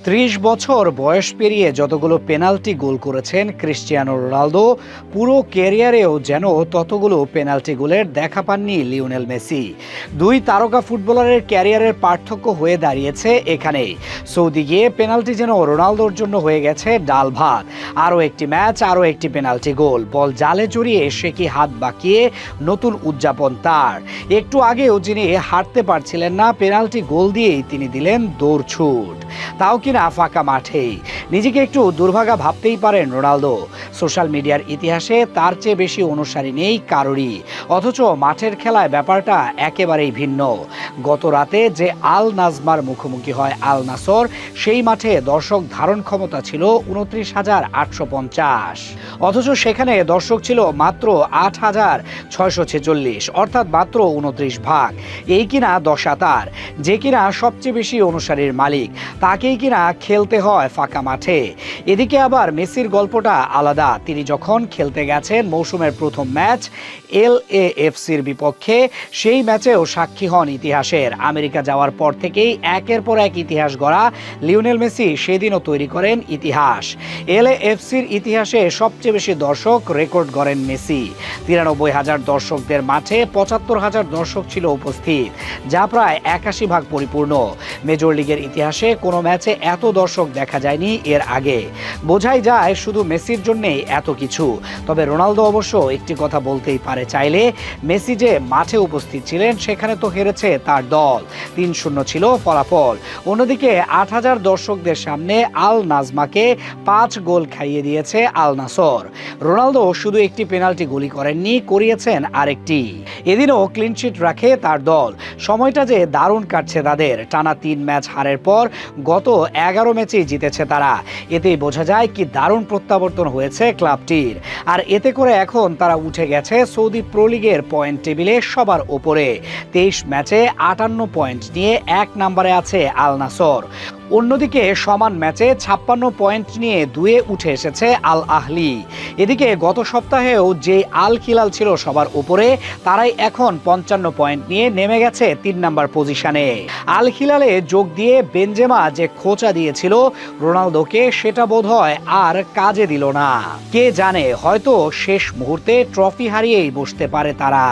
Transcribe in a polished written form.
৩০ বছর বয়স পেরিয়ে যতগুলো পেনাল্টি গোল করেছেন ক্রিস্টিয়ানো রোনালদো, পুরো ক্যারিয়ারেও যেন ততগুলো পেনাল্টি গোলের দেখা পাননি লিওনেল মেসি। দুই তারকা ফুটবলারের ক্যারিয়ারের পার্থক্য হয়ে দাঁড়িয়েছে এখানেই। সৌদি গিয়ে পেনাল্টি যেন রোনালদোর জন্য হয়ে গেছে ডাল ভাত। আরও একটি ম্যাচ, আরও একটি পেনাল্টি গোল, বল জালে জড়িয়ে সে কি হাত বাঁকিয়ে নতুন উদযাপন তার। একটু আগেও যিনি হাঁটতে পারছিলেন না, পেনাল্টি গোল দিয়েই তিনি দিলেন দৌড়ছুট, তাও কিনা ফাঁকা মাঠেই। নিজেকে একটু দুর্ভাগা ভাবতেই পারেন রোনালদো। সোশ্যাল মিডিয়ার ইতিহাসে তার চেয়ে বেশি অনুসারী নেই কারোরই, অথচ মাঠের খেলায় ব্যাপারটা একেবারেই ভিন্ন। গত রাতে যে আল নাজমার মুখোমুখি হয় আল নাসর, সেই মাঠে দর্শক ধারণ ক্ষমতা ছিল 29,850, অথচ সেখানে দর্শক ছিল মাত্র 8,646, অর্থাৎ মাত্র 29 ভাগ। এই কিনা দশা তার, যে কিনা সবচেয়ে বেশি অনুসারীর মালিক, তাকেই কিনা খেলতে হয় ফাঁকা মাঠে। এদিকে আবার মেসির গল্পটা আলাদা। তিনি যখন খেলতে গেছেন মৌসুমের প্রথম ম্যাচ LAFCর বিপক্ষে, সেই ম্যাচেও সাক্ষী হন ইতিহাসের। আমেরিকা যাওয়ার পর থেকেই একের পর এক ইতিহাস গড়া লিওনেল মেসি সেদিনও তৈরি করেন ইতিহাস। LAFCর ইতিহাসে সবচেয়ে বেশি দর্শক রেকর্ড গড়েন মেসি। 93,000 দর্শকদের মাঠে 75,000 দর্শক ছিল উপস্থিত, যা প্রায় 81 ভাগ পরিপূর্ণ। মেজর লিগের ইতিহাসে কোনো ম্যাচে এত দর্শক দেখা যায়নি এর আগে। বোঝাই যায় শুধু মেসির জন্যেই এত কিছু। তবে রোনালদো অবশ্য একটি কথা বলতেই পারে চাইলে, মেসি যে মাঠে উপস্থিত ছিলেন সেখানে তো হেরেছে তার দল, 3-0 ছিল ফলাফল। অন্যদিকে 8,000 দর্শকদের সামনে আল নাজমাকে 5 গোল খাইয়ে দিয়েছে আল নাসর। রোনালদো শুধু একটি পেনাল্টি গোলই করেননি, করিয়েছেন আরেকটি। এদিনও ক্লিনশিট রাখে তার দল। সময়টা যে দারুণ কাটছে তাদের। টানা 3 ম্যাচ হারের পর গত 11 ম্যাচেই জিতেছে তারা। এতেই বোঝা যায় কি দারুণ প্রত্যাবর্তন হয়েছে ক্লাবটির। আর এতে করে এখন তারা উঠে গেছে সৌদি প্রো লিগের পয়েন্ট টেবিলে সবার ওপরে। 23 ম্যাচে 58 পয়েন্ট নিয়ে 1 নম্বরে আছে আল নাসর। অন্যদিকে সমান ম্যাচে 56 পয়েন্ট নিয়ে 2-এ উঠে এসেছে আল আহলি। এদিকে গত সপ্তাহেও যে আল হিলাল ছিল সবার উপরে, তারাই এখন 55 পয়েন্ট নিয়ে নেমে গেছে 3 নম্বর পজিশনে। আল হিলালে যোগ দিয়ে বেনজেমা যে খোঁচা দিয়েছিল রোনালদোকে, সেটা বোধহয় আর কাজে দিল না। কে জানে, হয়তো শেষ মুহূর্তে ট্রফি হারিয়েই বসতে পারে তারা।